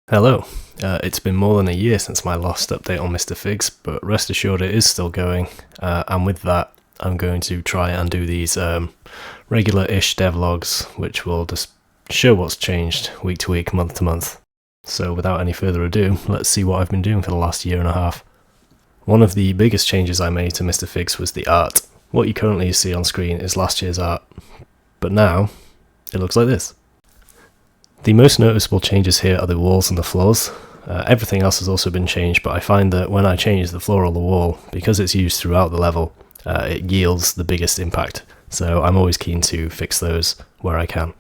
Hello. It's been more than a year since my last update on Mr. Figs, but rest assured it is still going, and with that I'm going to try and do these regular-ish devlogs, which will just show what's changed week to week, month to month. So without any further ado, let's see what I've been doing for the last year and a half. One of the biggest changes I made to Mr. Figs was the art. What you currently see on screen is last year's art, but now it looks like this. The most noticeable changes here are the walls and the floors. Everything else has also been changed, but I find that when I change the floor or the wall, because it's used throughout the level, it yields the biggest impact. So I'm always keen to fix those where I can.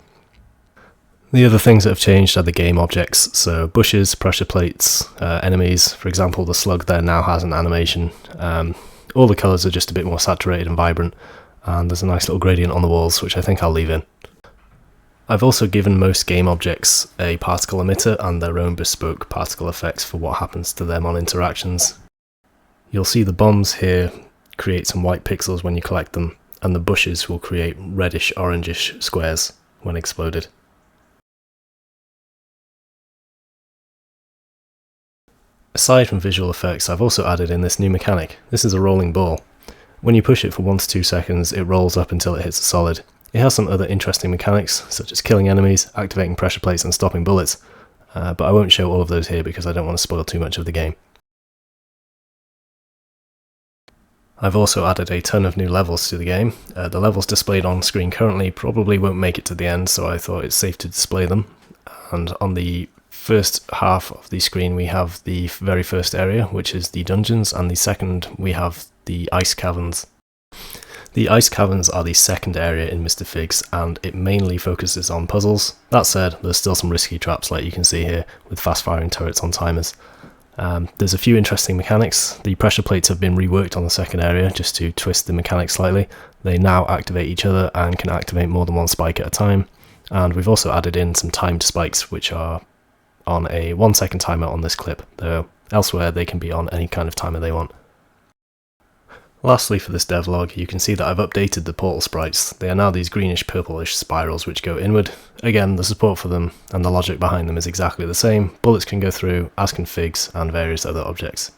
The other things that have changed are the game objects, so bushes, pressure plates, enemies. For example, the slug there now has an animation. All the colours are just a bit more saturated and vibrant, and there's a nice little gradient on the walls, which I think I'll leave in. I've also given most game objects a particle emitter and their own bespoke particle effects for what happens to them on interactions. You'll see the bombs here create some white pixels when you collect them, and the bushes will create reddish-orangish squares when exploded. Aside from visual effects, I've also added in this new mechanic. This is a rolling ball. When you push it for 1 to 2 seconds, it rolls up until it hits a solid. It has some other interesting mechanics, such as killing enemies, activating pressure plates and stopping bullets, but I won't show all of those here because I don't want to spoil too much of the game. I've also added a ton of new levels to the game. The levels displayed on screen currently probably won't make it to the end, so I thought it's safe to display them. And on the first half of the screen we have the very first area, which is the dungeons, and the second we have the ice caverns. The ice caverns are the second area in Mr. Figs, and it mainly focuses on puzzles. That said, there's still some risky traps like you can see here, with fast firing turrets on timers. There's a few interesting mechanics. The pressure plates have been reworked on the second area just to twist the mechanics slightly. They now activate each other and can activate more than one spike at a time. And we've also added in some timed spikes, which are on a 1-second timer on this clip, though elsewhere they can be on any kind of timer they want. Lastly, for this devlog, you can see that I've updated the portal sprites. They are now these greenish purplish spirals which go inward. Again, the support for them and the logic behind them is exactly the same. Bullets can go through, as can figs and various other objects.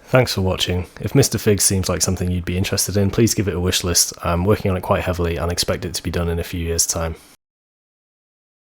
Thanks for watching. If Mr. Figs seems like something you'd be interested in, please give it a wish list. I'm working on it quite heavily and expect it to be done in a few years' time.